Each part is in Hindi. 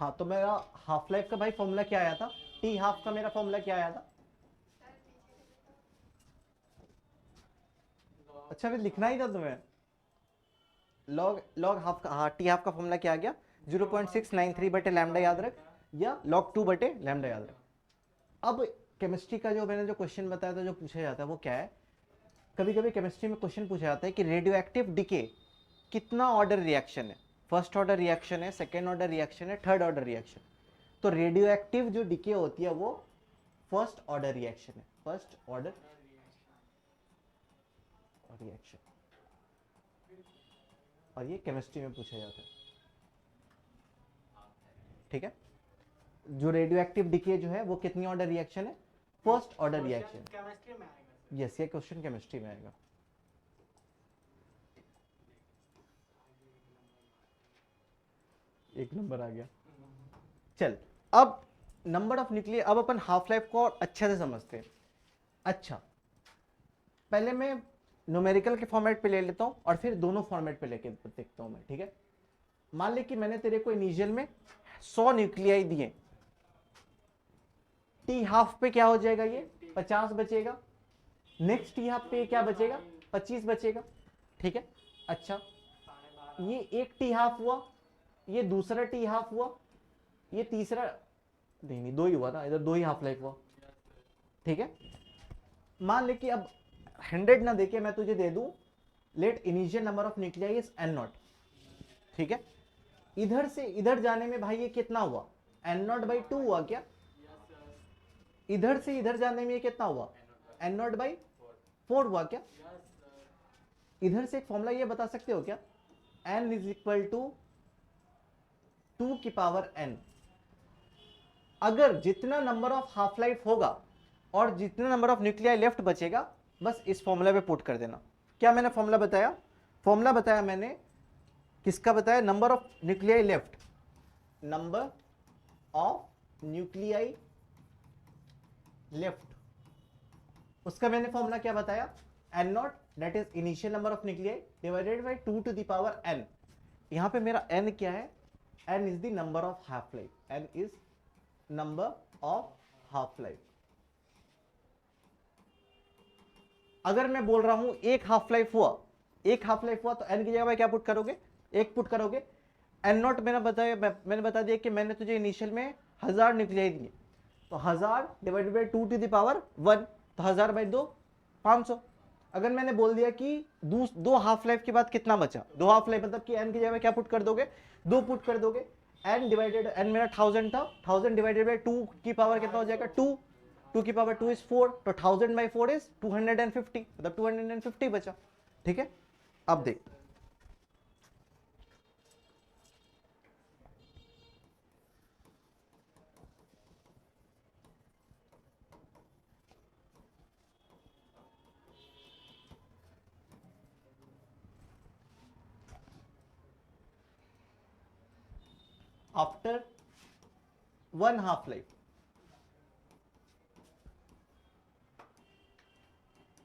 हाँ तो मेरा हाफ लाइफ का भाई फॉर्मूला क्या आया था, टी हाफ का मेरा फॉर्मूला क्या आया था? अच्छा फिर लिखना ही था तुम्हें। लॉग लॉग हाफ का, हाँ टी हाफ का फॉर्मूला क्या आ गया, 0.693 बटे लैम्डा याद रख, या log 2 बटे लैम्डा याद रख। अब केमिस्ट्री का जो मैंने जो क्वेश्चन बताया था जो पूछा जाता है वो क्या है, कभी कभी केमिस्ट्री में क्वेश्चन पूछा जाता है कि रेडियो एक्टिव डिके कितना ऑर्डर रिएक्शन है, फर्स्ट ऑर्डर रिएक्शन है, सेकेंड ऑर्डर रिएक्शन है, थर्ड ऑर्डर रिएक्शन। तो रेडियो एक्टिव जो डिके होती है वो फर्स्ट ऑर्डर रिएक्शन है, फर्स्ट ऑर्डर रिएक्शन, और ये केमिस्ट्री में पूछा जाता है। ठीक है, जो रेडियो एक्टिव डिके जो है वो कितनी ऑर्डर रिएक्शन है, फर्स्ट ऑर्डर रिएक्शन। केमिस्ट्री में आएगा। यस, ये क्वेश्चन केमिस्ट्री में आएगा। एक नंबर आ गया। चल अब नंबर ऑफ न्यूक्लियर, अब अपन हाफ लाइफ को और अच्छे से समझते हैं। अच्छा पहले मैं न्यूमेरिकल के फॉर्मेट पे ले लेता हूं और फिर दोनों फॉर्मेट पे लेके देखता हूं मैं। ठीक है, मान ले कि मैंने तेरे को इनिशियल में 100 न्यूक्लियाई दिए, टी हाफ पे क्या हो जाएगा, ये 50 बचेगा, नेक्स्ट टी हाफ पे क्या बचेगा, 25 बचेगा। ठीक है, अच्छा ये एक टी हाफ हुआ, ये दूसरा टी हाफ हुआ, ये तीसरा, नहीं दो ही हुआ ना, इधर दो ही हाफ लाइफ हुआ। ठीक है, मान ले कि अब 100 ना देके मैं तुझे दे दूं, let initial number of nuclei is n0। ठीक है, इधर से इधर जाने में भाई ये कितना हुआ, n0/2 हुआ क्या, इधर से इधर जाने में ये कितना हुआ, n0/4 हुआ क्या। इधर से एक फॉर्मूला ये बता सकते हो क्या, n इज इक्वल टू 2 की पावर n। अगर जितना नंबर ऑफ हाफ लाइफ होगा और जितना नंबर ऑफ न्यूक्लियाई लेफ्ट बचेगा, बस इस फॉर्मूला पे पुट कर देना। क्या मैंने फॉर्मूला बताया, फॉर्मूला बताया मैंने, किसका बताया, number of nuclei left, number of nuclei left, उसका मैंने फॉर्मूला क्या बताया, n0 that is initial number of nuclei divided by 2 to the power n। यहां पे मेरा n क्या है, n is the number of half life, n is number of half life. अगर मैं बोल रहा हूं एक हाफ लाइफ हुआ, एक हाफ लाइफ हुआ तो n की जगह पे क्या पुट करोगे, एक पुट करोगे। n0 मैंने बता दिया कि मैंने तुझे इनिशियल में 1000 न्यूक्लियाई दिए, तो 1000 divided by 2 to the power 1, तो 1000/2 500। अगर मैंने बोल दिया कि दो हाफ लाइफ के बाद कितना बचा, दो हाफ लाइफ मतलब कि n की जगह पे क्या पुट कर दोगे, 2 पुट कर दोगे। n डिवाइडेड, n मेरा 1000 था, 1000 डिवाइडेड बाई 2 की पावर कितना हो जाएगा, 2, 2 की पावर 2 इज 4, तो 1000/4 इज 250, मतलब 250 बचा। ठीक है, अब देख आफ्टर 1 हाफ लाइफ,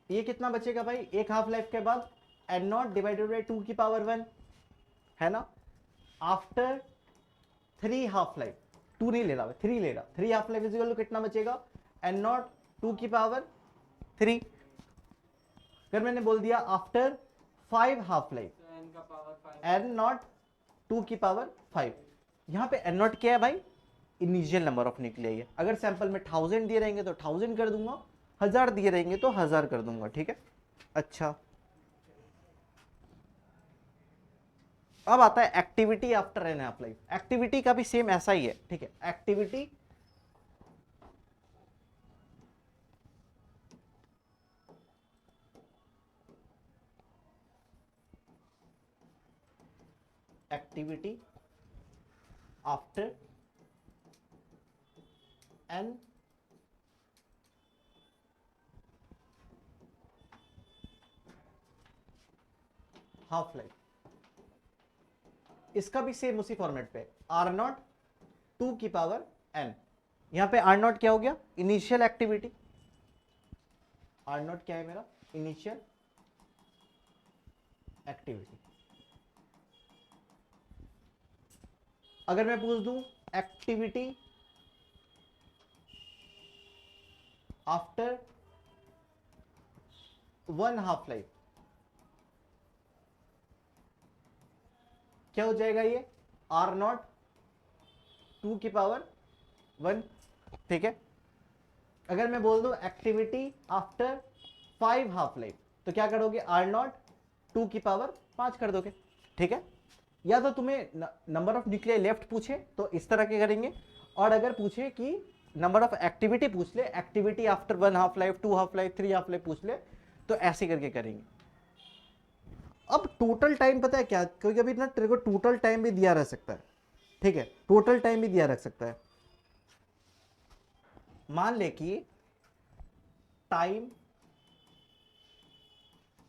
ये कितना बचेगा भाई, एक हाफ लाइफ के बाद n0 डिवाइडेड बाई 2 की पावर 1 है ना। आफ्टर 3 हाफ लाइफ, 2 नहीं ले रहा, 3 ले रहा, 3 हाफ लाइफ इज कितना बचेगा, n0 2 की पावर 3। अगर मैंने बोल दिया आफ्टर 5 हाफ लाइफ, n0 2 की पावर 5, यहां पे n0 क्या है भाई, इनिशियल नंबर ऑफ न्यूक्लियाई है। अगर सैंपल में 1000 दिए रहेंगे तो 1000 कर दूंगा, 1000 दिए रहेंगे तो 1000 कर दूंगा। ठीक है, अच्छा अब आता है activity after n half life. Activity का भी सेम ऐसा ही है। ठीक है, activity activity after n half life, इसका भी सेम उसी फॉर्मेट पे, r0 2 की पावर n। यहां पे r0 क्या हो गया, इनिशियल एक्टिविटी, r0 क्या है मेरा, इनिशियल एक्टिविटी। अगर मैं पूछ दूं एक्टिविटी आफ्टर 1 हाफ लाइफ, क्या हो जाएगा ये? आर नॉट 2 की पावर 1, ठीक है। अगर मैं बोल दूं एक्टिविटी आफ्टर 5 हाफ लाइफ, तो क्या करोगे? आर नॉट 2 की पावर 5 कर दोगे, ठीक है। या तो तुम्हें नंबर ऑफ न्यूक्लियाई लेफ्ट पूछे तो इस तरह के करेंगे, और अगर पूछे कि नंबर ऑफ एक्टिविटी पूछ ले, activity after 1 half life, 2 half life, 3 half life पूछ ले, तो ऐसे करके करेंगे। अब टोटल टाइम पता है क्या, क्योंकि अभी ना तेरे को टोटल टाइम भी दिया रह सकता है, ठीक है, टोटल टाइम भी दिया रख सकता है। मान ले कि time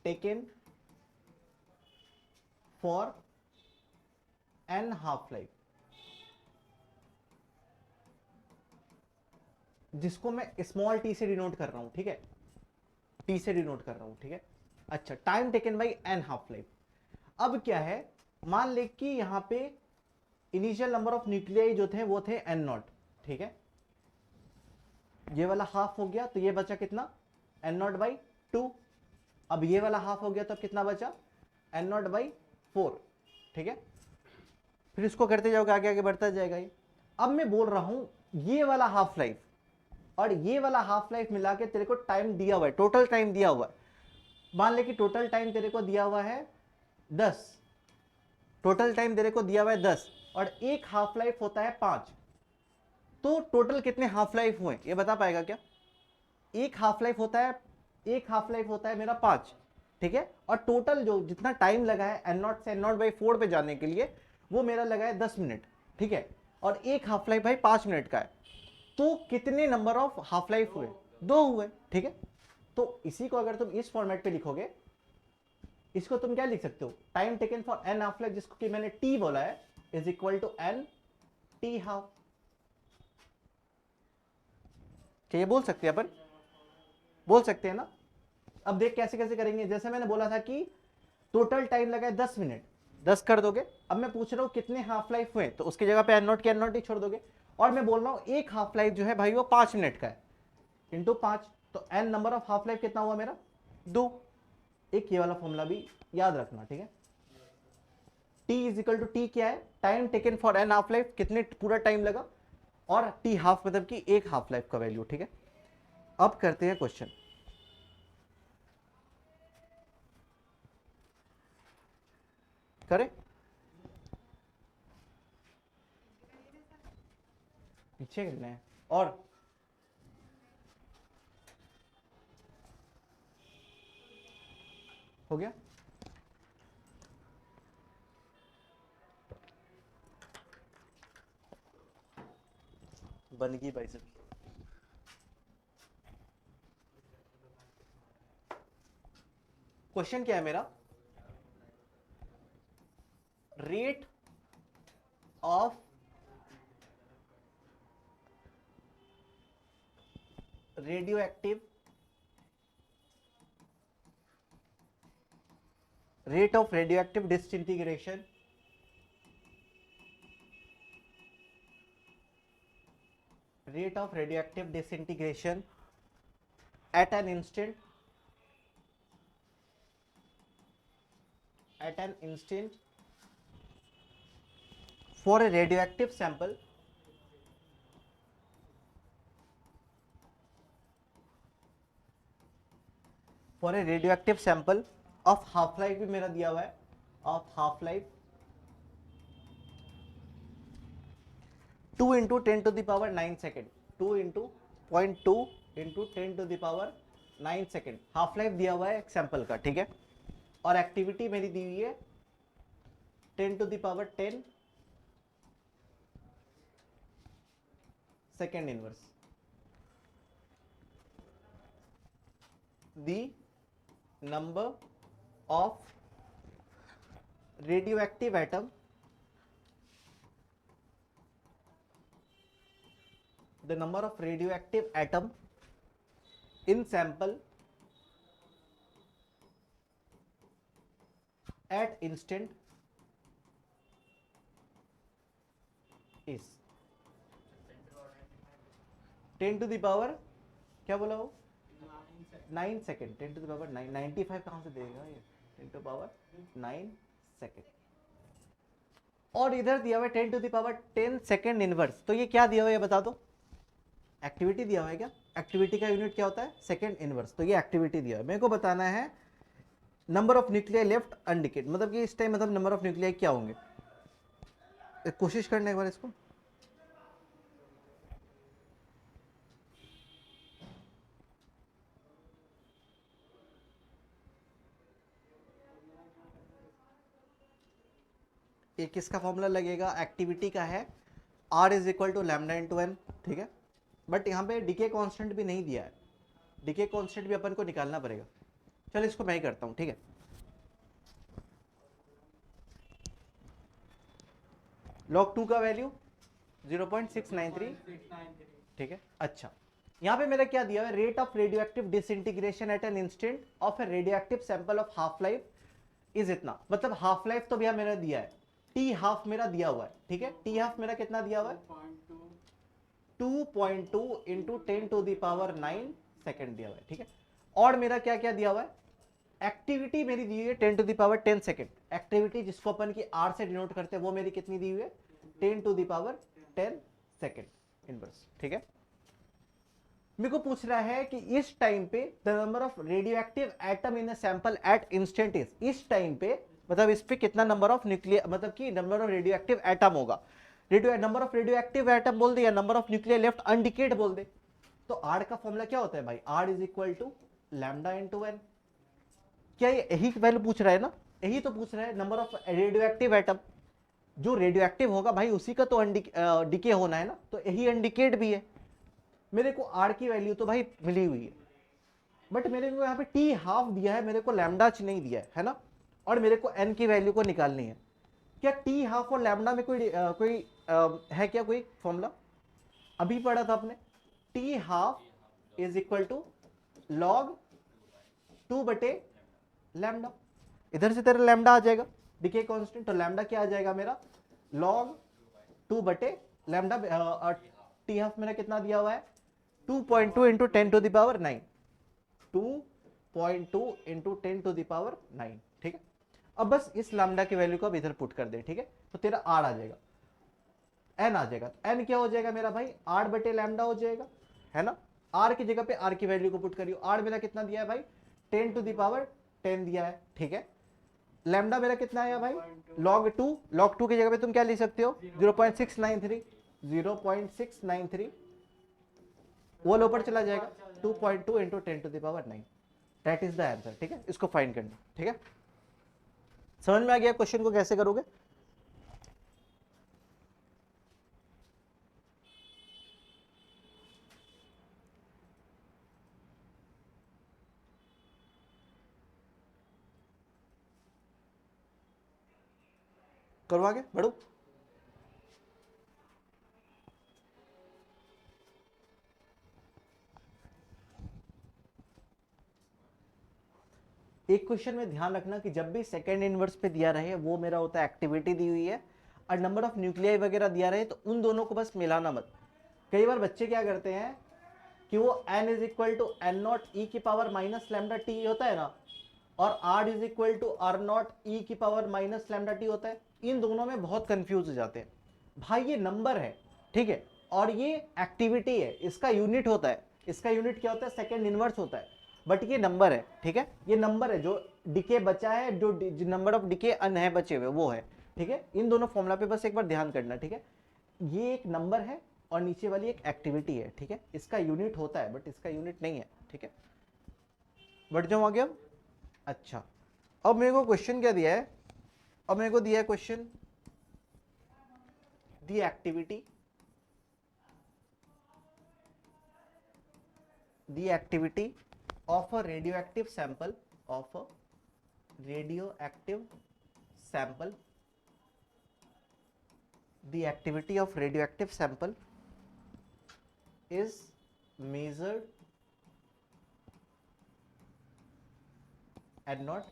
taken for n half life, जिसको मैं स्मॉल टी से डिनोट कर रहा हूं, ठीक है, टी से डिनोट कर रहा हूं, ठीक है। अच्छा, time taken by n half life. अब क्या है, मान ले कि यहां पे इनिशियल नंबर ऑफ न्यूक्लियाई जो थे वो थे एन नॉट, ठीक है। ये वाला हाफ हो गया तो ये बचा कितना? N naught by 2। अब ये वाला हाफ हो गया तो कितना बचा? एन नॉट बाई 4, ठीक है। फिर इसको करते जाओगे, आगे आगे बढ़ता जाएगा ये। अब मैं बोल रहा हूं ये वाला हाफ लाइफ और ये वाला हाफ लाइफ मिला के तेरे को टाइम दिया हुआ है, टोटल टाइम दिया हुआ है। मान ले कि टोटल टाइम तेरे को दिया हुआ है 10, टोटल टाइम तेरे को दिया हुआ है 10 और एक हाफ लाइफ होता है 5, तो टोटल कितने हाफ लाइफ हुए ये बता पाएगा क्या? एक हाफ लाइफ होता है, एक हाफ लाइफ होता है मेरा 5, ठीक है, और टोटल जो जितना टाइम लगा है एन नॉट से एन नॉट बाई 4 पे जाने के लिए वो मेरा लगा है 10 मिनट, ठीक है, और एक हाफ लाइफ भाई 5 मिनट का है, तो कितने नंबर ऑफ हाफ लाइफ हुए? 2 हुए, ठीक है। तो इसी को अगर तुम इस फॉर्मेट पे लिखोगे, इसको तुम क्या लिख सकते हो? Time taken for n half life, जिसको कि मैंने टी बोला है, is equal to n T half. क्या ये बोल सकते हैं अपन? बोल सकते हैं ना। अब देख कैसे कैसे करेंगे। जैसे मैंने बोला था कि टोटल टाइम लगा है 10 मिनट, 10 कर दोगे। अब मैं पूछ रहा हूं कितने हाफ लाइफ हुए, तो उसकी जगह पे एन नॉट की एन नॉट ही छोड़ दोगे। और मैं बोल रहा हूं एक हाफ लाइफ जो है भाई वो 5 मिनट का है, इंटू 5, तो n number of half life कितना हुआ मेरा? 2। एक ये वाला फॉर्मूला भी याद रखना, ठीक है। T is equal to T क्या है? Time taken for n half life, कितने पूरा टाइम लगा, और टी हाफ मतलब कि एक हाफ लाइफ का वैल्यू, ठीक है। अब करते हैं क्वेश्चन। करें? पीछे करना है और हो गया। बन गई भाई सब। क्वेश्चन क्या है मेरा? Rate of radioactive disintegration at an instant for a radioactive sample of half life भी मेरा दिया हुआ है, of half life 2 into 10 to the power 9 second, 2 into 0.2 into 10 to the power 9 second half life दिया हुआ है एक सैंपल का, ठीक है। और एक्टिविटी मेरी दी हुई है 10 to the power 10 second inverse. the number of radioactive atom in sample at instant is, 10 to the power क्या बोला वो 9 सेकेंड, 10 टू द पावर 9, 95 कहां से देगा ये, 10 टू पावर 9 सेकेंड। और इधर दिया हुआ है 10 to the power 10 second inverse, तो ये क्या दिया हुआ है बता दो, एक्टिविटी दिया हुआ है क्या, एक्टिविटी का यूनिट क्या होता है सेकेंड इनवर्स, तो ये एक्टिविटी दिया है। मेरे को बताना है नंबर ऑफ न्यूक्लियर लेफ्ट अनडिकेट, मतलब कि इस टाइम मतलब नंबर ऑफ न्यूक्लियर क्या होंगे, कोशिश करना एक बार इसको। ये किसका फॉर्मूला लगेगा, एक्टिविटी का है, R is equal to lambda into n, ठीक है। बट यहाँ पे डीके कांस्टेंट भी नहीं दिया है, डीके कांस्टेंट भी अपन को निकालना पड़ेगा। चलो इसको मैं ही करता हूँ, ठीक है। log 2 का वैल्यू 0.693, ठीक है। अच्छा यहाँ पे मेरा क्या दिया है, rate of radioactive disintegration at an instant of a radioactive sample of half life is इतना, मतलब हाफ लाइफ तो भैया मेरा दिया है, टी हाफ मेरा दिया हुआ है, ठीक है। टी हाफ मेरा कितना दिया हुआ है 2.2 into 10 to the power 9 second दिया हुआ है, ठीक है। और मेरा क्या क्या दिया हुआ है, एक्टिविटी मेरी दी हुई है 10 to the power 10 second, activity जिसको अपन की आर से डिनोट करते हैं वो मेरी कितनी दी हुई है 10 to the power 10 second inverse, ठीक है। मेरे को पूछ रहा है कि इस टाइम पे the number of radioactive atom in a sample at instant is, इस टाइम पे मतलब इस पे कितना नंबर ऑफ न्यूक्लियर, मतलब कि नंबर ऑफ रेडियोएक्टिव एटम होगा, नंबर ऑफ रेडियोएक्टिव एटम बोल दे या नंबर ऑफ न्यूक्लियर लेफ्ट अनडिकेड बोल दे। तो आर का फॉर्मूला क्या होता है भाई, R is equal to lambda into n. क्या ये यही वैल्यू पूछ रहा है ना, यही तो पूछ रहा है, नंबर ऑफ रेडियोएक्टिव एटम, जो रेडियोएक्टिव होगा भाई उसी का तो डिके होना है ना, तो यही अनडिकेड भी है। मेरे को आर की वैल्यू तो भाई मिली हुई है, बट मेरे को यहाँ पे टी हाफ दिया है, मेरे को लैम्डा नहीं दिया है ना, और मेरे को एन की वैल्यू को निकालनी है। क्या टी हाफ और लैम्डा में कोई है क्या कोई फॉर्मूला, अभी पढ़ा था आपने, T half is equal to log 2 बटे लैम्डा, इधर से तेरा लैम्डा आ जाएगा डिके कांस्टेंट, तो लैम्डा क्या आ जाएगा मेरा लॉग 2 बटे लैम्डा, टी हाफ मेरा कितना दिया हुआ है 2.2 into 10 to the power 9, 2.2 into 10 to the power 9, ठीक है। अब बस इस लैम्डा की वैल्यू को अब इधर पुट कर दे, ठीक है, तो तेरा आर आ जाएगा, एन आ जाएगा, एन क्या हो जाएगा मेरा भाई 8 बटे लैम्डा हो जाएगा, है ना। आर की जगह पे आर की वैल्यू को पुट करियो, आर मेरा कितना दिया है भाई 10 टू द पावर 10 दिया है, ठीक है। लैम्डा मेरा कितना आया भाई log 2, log 2 की जगह पे तुम क्या ले सकते हो 0.693, 0.693 वो ऊपर चला जाएगा 2.2 into 10 to the power 9, that is the answer, ठीक है। इसको फाइंड करना, ठीक है। समझ में आ गया क्वेश्चन को कैसे करोगे। करो आगे बढ़ो। एक क्वेश्चन में ध्यान रखना कि जब भी सेकेंड इनवर्स पे दिया रहे वो मेरा होता है एक्टिविटी दी हुई है, और नंबर ऑफ न्यूक्लियाई वगैरह दिया रहे तो उन दोनों को बस मिलाना मत। कई बार बच्चे क्या करते हैं कि वो n is equal to n not e की पावर माइनस लैम्डा टी होता है ना, और r is equal to r not e की पावर माइनस लैम्डा टी होता है, इन दोनों में बहुत कंफ्यूज हो जाते हैं। भाई ये नंबर है, ठीक है, और ये एक्टिविटी है, इसका यूनिट होता है, इसका यूनिट क्या होता है सेकेंड इनवर्स होता है, बट ये नंबर है, ठीक है, ये नंबर है, जो डिके बचा है, जो नंबर ऑफ डिके अन है बचे हुए वो है, ठीक है। इन दोनों फॉर्मूला पे बस एक बार ध्यान करना, ठीक है। ये एक नंबर है और नीचे वाली एक एक्टिविटी है, ठीक है, इसका यूनिट होता है बट इसका यूनिट नहीं है, ठीक है। बढ़ जाओ आगे अब। अच्छा अब मेरे को क्वेश्चन क्या दिया है, अब मेरे को दिया है question the activity, the activity of a radioactive sample, of a radioactive sample, the activity of radioactive sample is measured and not,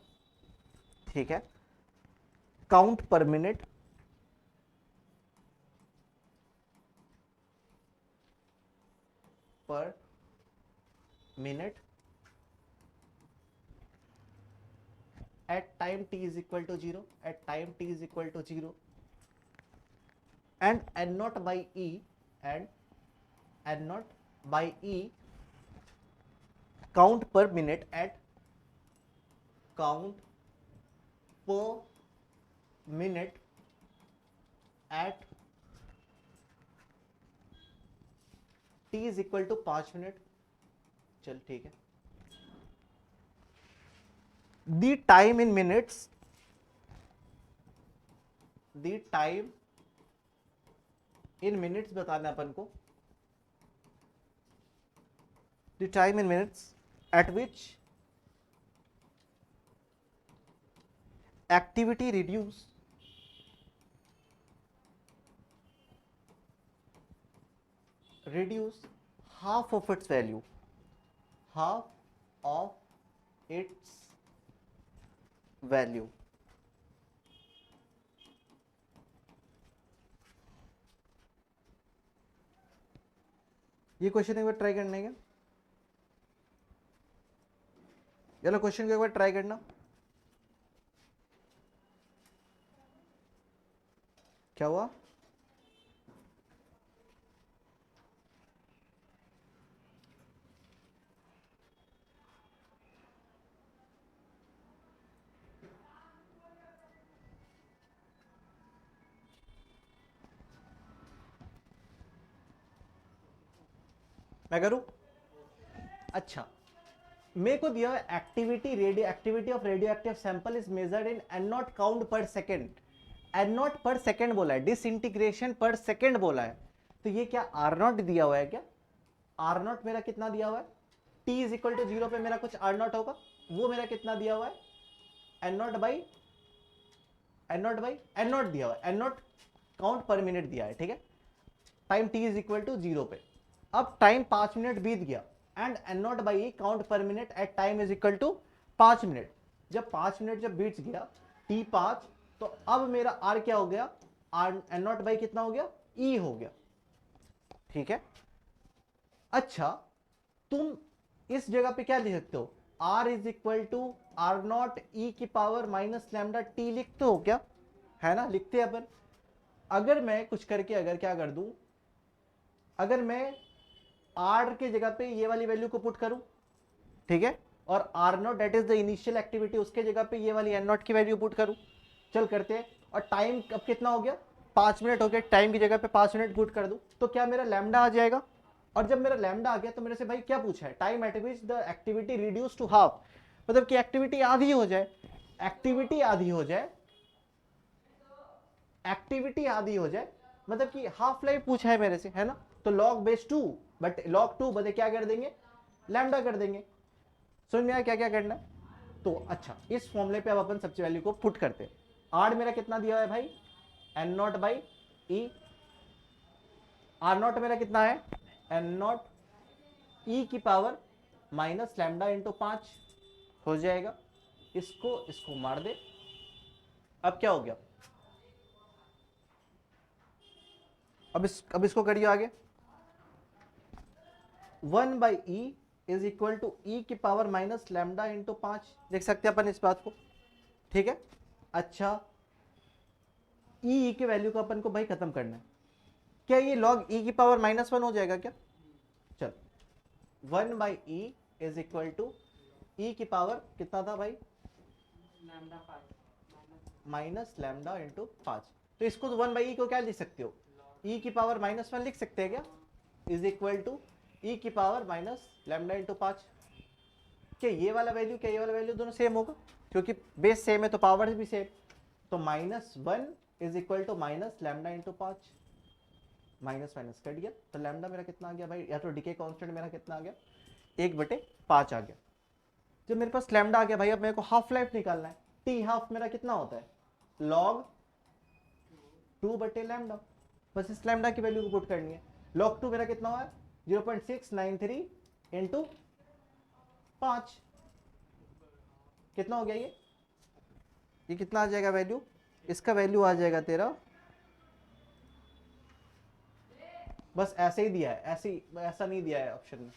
ठीक है, count per minute per minute at time t is equal to 0, at time t is equal to 0, and n naught by e, and n naught by e count per minute at count per minute at t is equal to 5 minute. चल ठीक है. The time in minutes, the time in minutes बताना अपन को, the time in minutes at which activity reduce half of its value, half of its value. ये क्वेश्चन एक बार ट्राई करने का. चलो क्वेश्चन को एक बार ट्राई करना. क्या हुआ? मैं करूं? अच्छा, मेरे को दिया है activity of radio active sample is measured in an naught count पर सेकेंड. एन नॉट पर सेकेंड बोला है, डिसइंटीग्रेशन पर सेकेंड बोला है. तो ये क्या आर नॉट दिया हुआ है क्या? आर नॉट मेरा कितना दिया हुआ है? टी इज इक्वल टू 0 पे मेरा कुछ आर नॉट होगा, वो मेरा कितना दिया हुआ है? एन नॉट दिया हुआ है, n naught count per minute दिया है. ठीक है, time T is equal to 0 पे. अब टाइम 5 मिनट बीत गया and n naught by e count per minute at time is equal to 5 minute. जब 5 मिनट जब बीत गया टी 5, तो अब मेरा आर क्या हो गया? आर एन नॉट बाई कितना हो गया? ई हो गया. ठीक है. अच्छा, तुम इस जगह पे क्या लिख सकते हो? R is equal to r not e की पावर माइनस लैम्डा टी लिखते हो क्या? है ना, लिखते हैं अपन. अगर मैं कुछ करके अगर क्या कर दूं, अगर मैं आर के जगह पे ये वाली वैल्यू को पुट करूं, ठीक है, और R naught that is the initial activity, उसके जगह पे ये वाली एन नॉट की वैल्यू पुट करूं. चल करते हैं. और टाइम अब कितना हो गया? 5 मिनट हो गया. टाइम की जगह पे 5 मिनट पुट कर दूं तो क्या मेरा लैम्डा आ जाएगा? और जब मेरा लैम्डा आ गया तो मेरे से भाई क्या पूछा है? Time at which the activity reduce to half, मतलब कि एक्टिविटी आधी हो जाए. एक्टिविटी आधी हो जाए, एक्टिविटी आधी हो जाए मतलब कि हाफ लाइफ पूछा है मेरे से, है ना. तो log बेस 2, बट log 2 बदले क्या कर देंगे? लैम्डा कर देंगे. समझ में आया क्या क्या करना है? तो अच्छा, इस फॉर्मूले पे अब अपन सबसे वैल्यू को पुट करते हैं. आर मेरा कितना दिया है भाई? N naught by e. R naught मेरा कितना है? एन नॉट ई की पावर माइनस लैम्डा इंटू 5 हो जाएगा. इसको मार दे. अब क्या हो गया? अब इसको करिए आगे. 1 by e is equal to e की पावर माइनस लैम्डा इंटू 5. देख सकते हैं अपन इस बात को. ठीक है. अच्छा, ई के वैल्यू को अपन को भाई खत्म करना है. क्या ये लॉग ई की पावर -1 हो जाएगा क्या? चल, 1 by e is equal to e की पावर कितना था भाई? Minus lambda into 5. तो इसको तो 1 बाई ई को क्या लिख सकते हो? ई की पावर -1 लिख सकते हैं क्या? इज इक्वल टू ई की पावर माइनस लैम्डा इंटू 5. क्या ये वाला वैल्यू दोनों सेम होगा? क्योंकि बेस सेम है तो पावर भी सेम. तो -1 is equal to minus lambda into 5. Minus minus cut गया तो लैम्डा मेरा कितना आ गया भाई? या तो डीके कांस्टेंट मेरा कितना आ गया? 1/5 आ गया. जब मेरे पास लैम्डा आ गया भाई, अब मेरे को हाफ लाइफ निकालना है. टी हाफ मेरा कितना होता है? लॉग 2/लैम्डा. बस इस लैम्डा की वैल्यू को पुट करनी है. लॉग 2 मेरा कितना हुआ है? 0.693 इंटू 5. कितना हो गया ये कितना आ जाएगा वैल्यू? इसका वैल्यू आ जाएगा तेरा बस ऐसे ही दिया है, ऐसे ऐसा नहीं दिया है ऑप्शन में।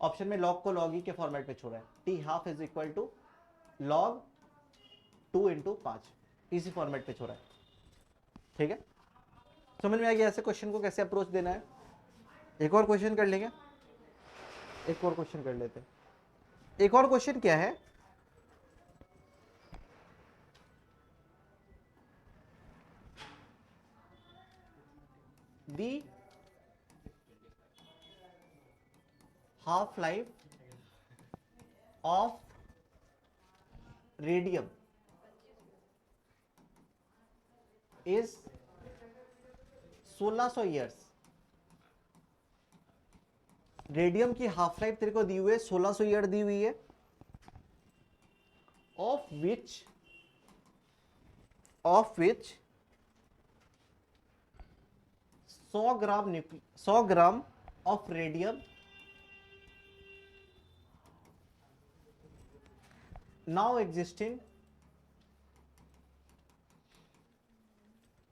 ऑप्शन में लॉग को लॉग ही के फॉर्मेट पे छोड़ा है, T half is equal to log 2 into 5, इसी फॉर्मेट पे छोड़ा है। ठीक है, समझ में आ गया ऐसे क्वेश्चन को कैसे अप्रोच देना है। एक और क्वेश्चन कर लेंगे, एक और क्वेश्चन कर लेते हैं। एक और क्वेश्चन क्या है, दी half life of radium is 1600 years. Radium की हाफ लाइफ तेरे को दी हुई है 1600 ईयर दी हुई है, of which 100 gram of radium now existing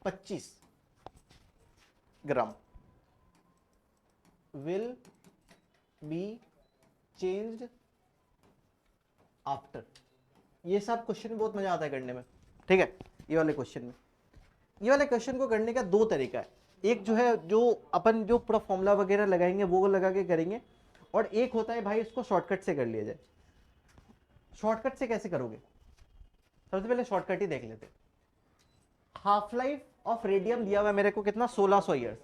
25 gram will be changed after। ये सब क्वेश्चन बहुत मजा आता है करने में। ठीक है, ये वाले क्वेश्चन में, ये वाले क्वेश्चन को करने का दो तरीका है। एक जो है, जो अपन जो पूरा फॉर्मूला वगैरह लगाएंगे वो लगा के करेंगे, और एक होता है भाई इसको शॉर्टकट से कर लिया जाए। शॉर्टकट से कैसे करोगे, सबसे पहले शॉर्टकट ही देख लेते। हाफ लाइफ ऑफ रेडियम दिया हुआ है मेरे को कितना, 1600 ईयर्स,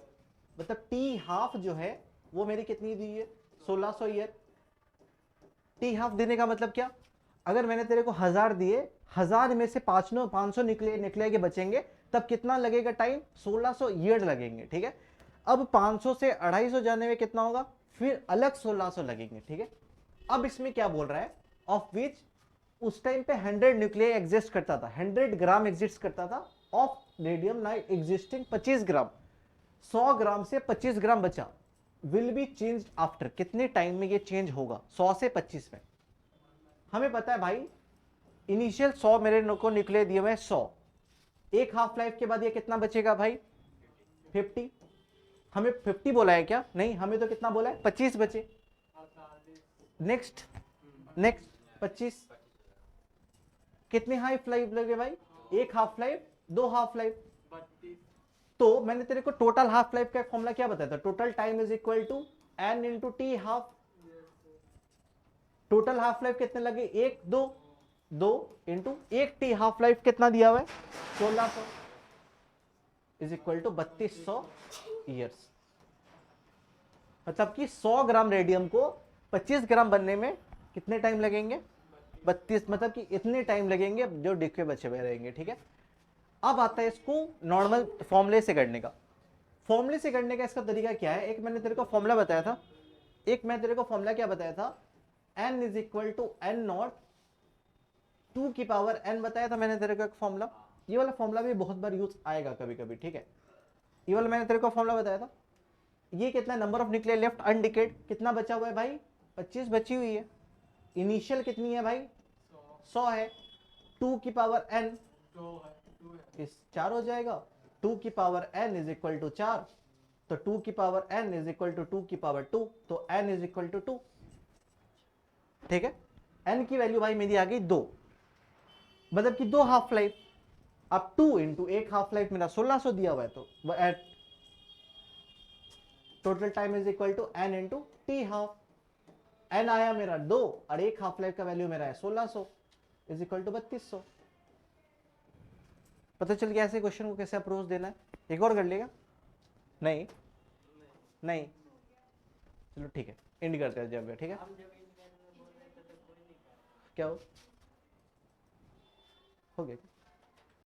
मतलब टी हाफ जो है वो मेरी कितनी दी है, 1600 ईयर। टी हाफ देने का मतलब क्या, अगर मैंने तेरे को 1000 दिए, 1000 में से 500 निकले के बचेंगे, तब कितना लगेगा टाइम, 1600 ईयर लगेंगे। ठीक है, अब 500 से 250 जाने में कितना होगा, फिर अलग 1600 लगेंगे। ठीक है, अब इसमें क्या बोल रहा है, ऑफ विच उस टाइम पे 100 न्यूक्लियर एग्जिस्ट करता था, 100 ग्राम एग्जिस्ट करता था ऑफ रेडियम नाउ एग्जिस्टिंग 25 ग्राम। 100 ग्राम से 25 ग्राम बचा, विल बी चेंज आफ्टर, कितने टाइम में ये चेंज होगा, 100 से 25 में। हमें पता है भाई इनिशियल 100 मेरे को निकले दिए हुए 100, एक हाफ लाइफ के बाद ये कितना बचेगा भाई, 50। हमें 50 बोला है क्या, नहीं, हमें तो कितना बोला है, 25 बचे। नेक्स्ट 25, कितने हाफ लाइफ लगे भाई, एक हाफ लाइफ, दो हाफ लाइफ। तो मैंने तेरे को टोटल हाफ लाइफ का फॉर्मूला क्या बताया था, total time is equal to n into T half. Total half life कितने लगे, एक दो इंटू एक टी हाफ लाइफ कितना दिया हुआ है, 1600 इज इक्वल टू 3200 ईयर्स। मतलब कि 100 ग्राम रेडियम को 25 ग्राम बनने में कितने टाइम लगेंगे, 32, मतलब कि इतने टाइम लगेंगे जो डिक्के बचे हुए रहेंगे। ठीक है, अब आता है इसको नॉर्मल फॉर्मूले से करने का। फॉर्मूले से करने का इसका तरीका क्या है, एक मैंने तेरे को फॉर्मूला बताया था, एक मैं तेरे को फॉर्मूला क्या बताया था, n is equal to n naught 2 की पावर n बताया था मैंने तेरे को एक फॉर्मूला। ये वाला फॉर्मूला भी बहुत बार यूज आएगा कभी कभी। ठीक है, ये वाला मैंने तेरे को फॉर्मूला बताया था। ये कितना, नंबर ऑफ न्यूक्लियर लेफ्ट अनडिकेड, कितना बचा हुआ है भाई, 25 बची हुई है। इनिशियल कितनी है भाई, 100 है, 2 की पावर n इस 4 हो जाएगा, 2 की power n is equal to 4, तो 2 की power n is equal to 2 की पावर 2, तो n इज इक्वल टू 2। ठीक है, n की वैल्यू भाई मेरी आ गई 2, मतलब कि 2 हाफ लाइफ। अब 2 इंटू एक हाफ लाइफ मेरा 1600 दिया हुआ है, तो total time is equal to n into T half. n आया मेरा 2 और एक हाफ लाइफ का वैल्यू मेरा है 1600 इज इक्वल टू 3200। पता चल गया ऐसे क्वेश्चन को कैसे अप्रोच देना है। एक और कर लेगा, नहीं चलो ठीक है, एंड करते हैं जब, ठीक है। क्या हो गया।